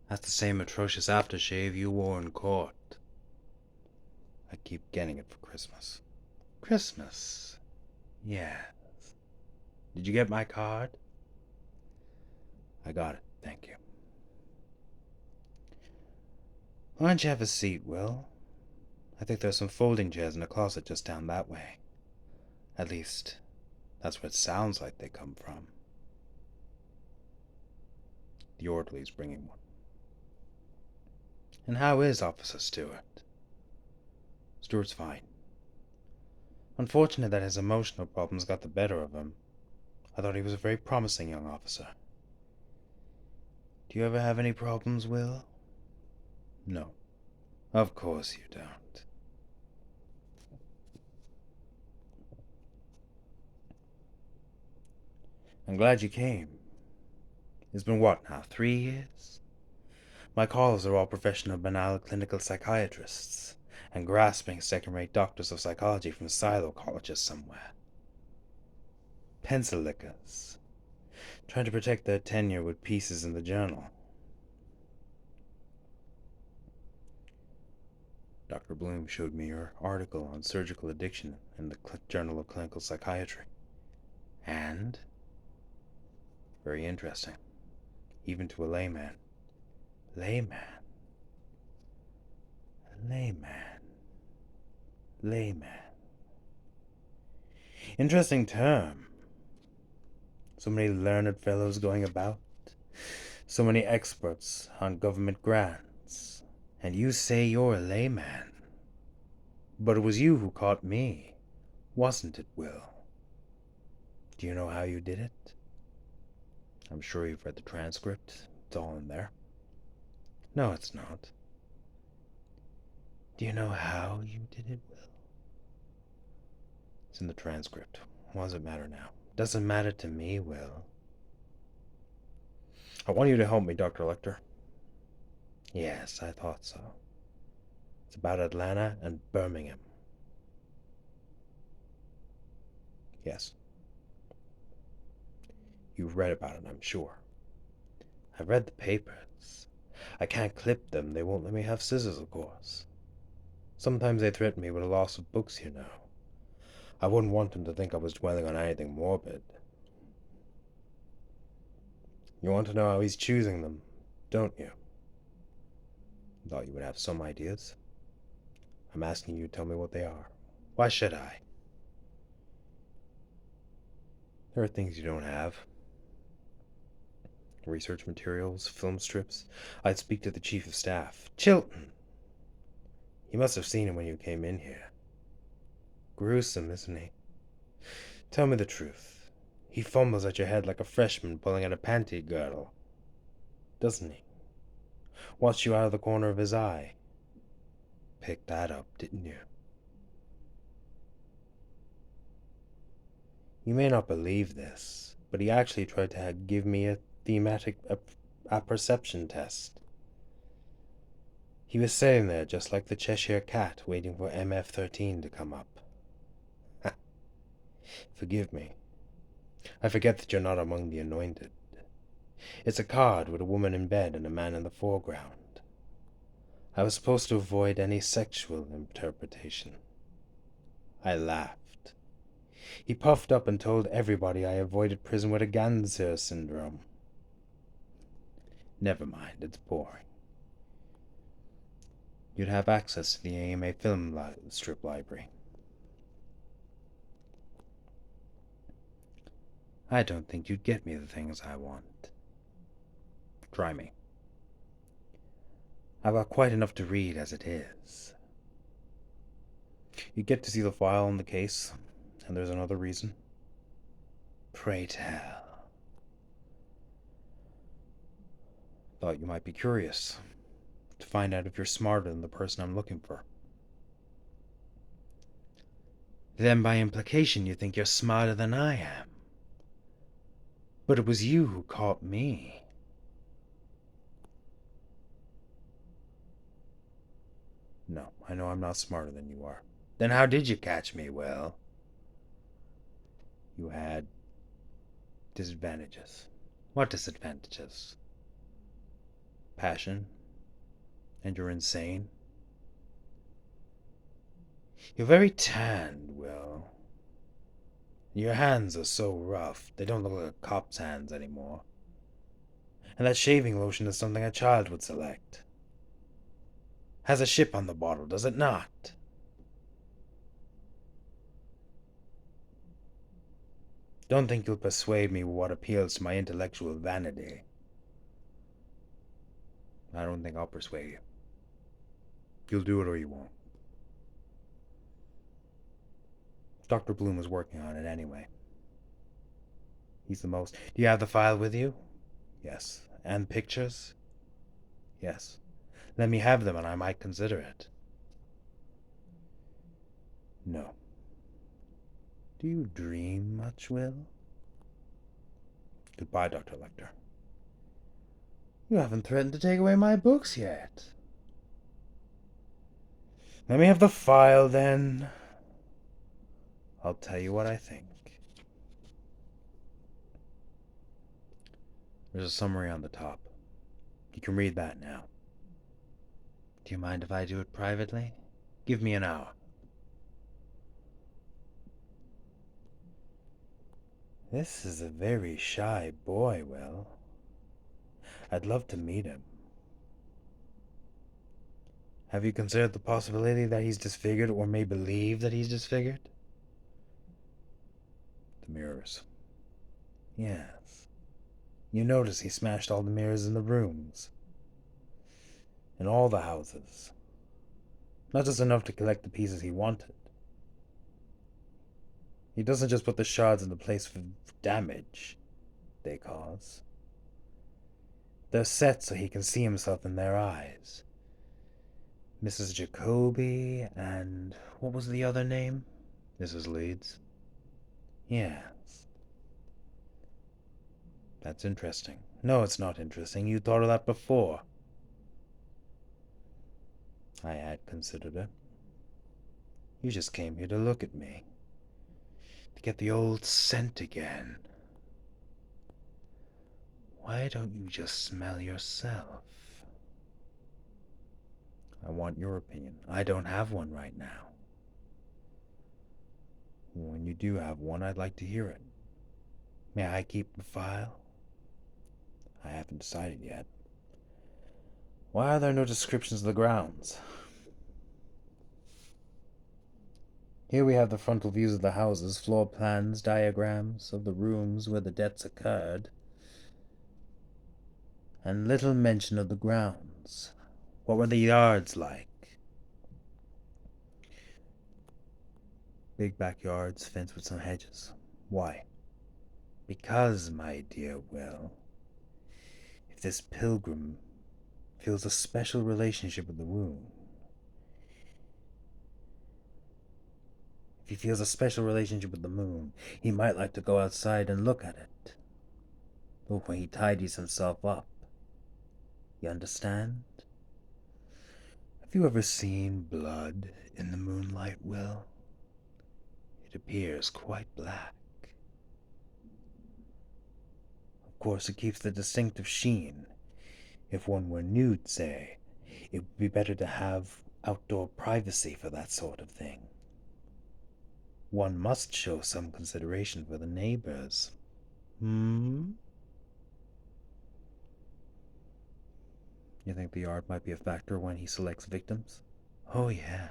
That's the same atrocious aftershave you wore in court. I keep getting it for Christmas. Christmas? Yes. Did you get my card? I got it, thank you. Why don't you have a seat, Will? I think there's some folding chairs in a closet just down that way. At least, that's where it sounds like they come from. The orderly's bringing one. And how is Officer Stewart? Stewart's fine. Unfortunate that his emotional problems got the better of him. I thought he was a very promising young officer. Do you ever have any problems, Will? No. Of course you don't. I'm glad you came. It's been what now, 3 years? My callers are all professional banal clinical psychiatrists and grasping second-rate doctors of psychology from silo colleges somewhere. Pencil lickers, trying to protect their tenure with pieces in the journal. Dr. Bloom showed me your article on surgical addiction in the Journal of Clinical Psychiatry. And very interesting, even to a layman. Layman. Interesting term. So many learned fellows going about. So many experts on government grants. And you say you're a layman. But it was you who caught me, wasn't it, Will? Do you know how you did it? I'm sure you've read the transcript. It's all in there. No, it's not. Do you know how you did it, Will? It's in the transcript. What does it matter now? Doesn't matter to me, Will. I want you to help me, Dr. Lecter. Yes, I thought so. It's about Atlanta and Birmingham. Yes. You've read about it, I'm sure. I've read the papers. I can't clip them. They won't let me have scissors, of course. Sometimes they threaten me with a loss of books, you know. I wouldn't want them to think I was dwelling on anything morbid. You want to know how he's choosing them, don't you? Thought you would have some ideas. I'm asking you to tell me what they are. Why should I? There are things you don't have. Research materials, film strips. I'd speak to the chief of staff. Chilton! You must have seen him when you came in here. Gruesome, isn't he? Tell me the truth. He fumbles at your head like a freshman pulling at a panty girdle. Doesn't he? Watched you out of the corner of his eye. Picked that up, didn't you? You may not believe this, but he actually tried to give me a thematic apperception test. He was sitting there just like the Cheshire Cat, waiting for MF13 to come up. Forgive me. I forget that you're not among the anointed. It's a card with a woman in bed and a man in the foreground. I was supposed to avoid any sexual interpretation. I laughed. He puffed up and told everybody I avoided prison with a Ganser syndrome. Never mind, it's boring. You'd have access to the AMA film strip library. I don't think you'd get me the things I want. Try me. I've got quite enough to read as it is. You get to see the file on the case, and there's another reason. Pray tell. Thought you might be curious to find out if you're smarter than the person I'm looking for. Then by implication you think you're smarter than I am. But it was you who caught me. No, I know I'm not smarter than you are. Then how did you catch me, Will? You had disadvantages. What disadvantages? passion, and you're insane. You're very tanned, Will. Your hands are so rough, they don't look like a cop's hands anymore. And that shaving lotion is something a child would select. Has a ship on the bottle, does it not? Don't think you'll persuade me with what appeals to my intellectual vanity. I don't think I'll persuade you. You'll do it or you won't. Dr. Bloom is working on it anyway. He's the most... Do you have the file with you? Yes. And pictures? Yes. Let me have them and I might consider it. No. Do you dream much, Will? Goodbye, Dr. Lecter. You haven't threatened to take away my books yet. Let me have the file, then. I'll tell you what I think. There's a summary on the top. You can read that now. Do you mind if I do it privately? Give me an hour. This is a very shy boy, Will. I'd love to meet him. Have you considered the possibility that he's disfigured or may believe that he's disfigured? The mirrors. Yes. You notice he smashed all the mirrors in the rooms. In all the houses. Not just enough to collect the pieces he wanted. He doesn't just put the shards in the place for damage they cause. They're set so he can see himself in their eyes. Mrs. Jacoby and... what was the other name? Mrs. Leeds. Yes. That's interesting. No, it's not interesting. You thought of that before. I had considered it. You just came here to look at me. To get the old scent again. Why don't you just smell yourself? I want your opinion. I don't have one right now. When you do have one, I'd like to hear it. May I keep the file? I haven't decided yet. Why are there no descriptions of the grounds? Here we have the frontal views of the houses, floor plans, diagrams of the rooms where the deaths occurred, and little mention of the grounds. What were the yards like? Big backyards, fenced with some hedges. Why? Because, my dear Will, if this pilgrim feels a special relationship with the wound, if he feels a special relationship with the moon, he might like to go outside and look at it. Look when he tidies himself up. You understand? Have you ever seen blood in the moonlight, Will? It appears quite black. Of course, it keeps the distinctive sheen. If one were nude, say, it would be better to have outdoor privacy for that sort of thing. One must show some consideration for the neighbors. You think the art might be a factor when he selects victims? Oh, yes.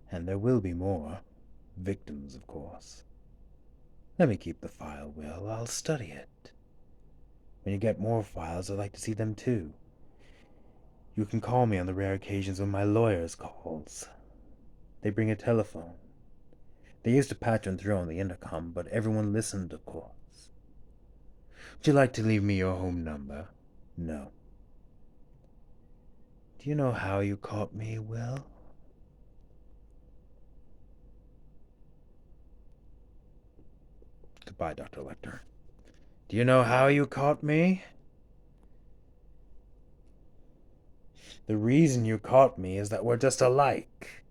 And there will be more. Victims, of course. Let me keep the file, Will. I'll study it. When you get more files, I'd like to see them too. You can call me on the rare occasions when my lawyers calls. They bring a telephone. They used to patron through on the intercom, but everyone listened, of course. Would you like to leave me your home number? No. Do you know how you caught me, Will? Goodbye, Dr. Lecter. Do you know how you caught me? The reason you caught me is that we're just alike.